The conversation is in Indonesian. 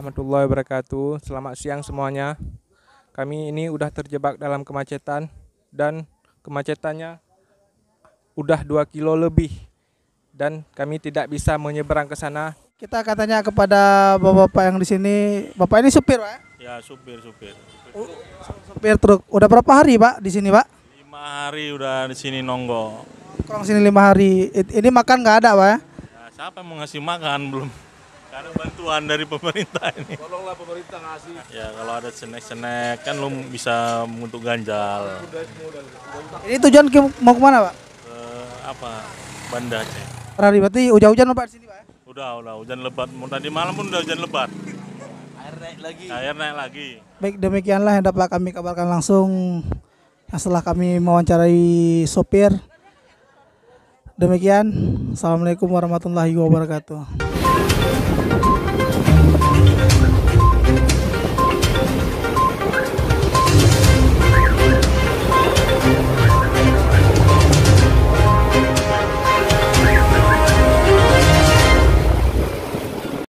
warahmatullahi wabarakatuh. Selamat siang semuanya. Kami ini udah terjebak dalam kemacetan dan kemacetannya udah 2 kilo lebih dan kami tidak bisa menyeberang ke sana. Kita akan tanya kepada bapak-bapak yang di sini. Bapak ini supir, Pak? Ya supir. Supir truk. Udah berapa hari, Pak, di sini, Pak? 5 hari udah di sini nonggo. Kurang sini 5 hari. Ini makan nggak ada, Pak, ya? Nah, siapa yang mau ngasih makan belum? Karena bantuan dari pemerintah ini. Tolonglah pemerintah ngasih. Ya kalau ada snack kan lu bisa untuk ganjal. Ini tujuan mau kemana, Pak? Ke apa? Banda Aceh. Per hari, berarti hujan-hujan, Pak, di sini, Pak, ya? Udah hujan lebat. Mau tadi malam pun udah hujan lebat. Air naik lagi. Baik, demikianlah yang dapat kami kabarkan langsung setelah kami mewawancarai sopir. Demikian, Assalamualaikum warahmatullahi wabarakatuh.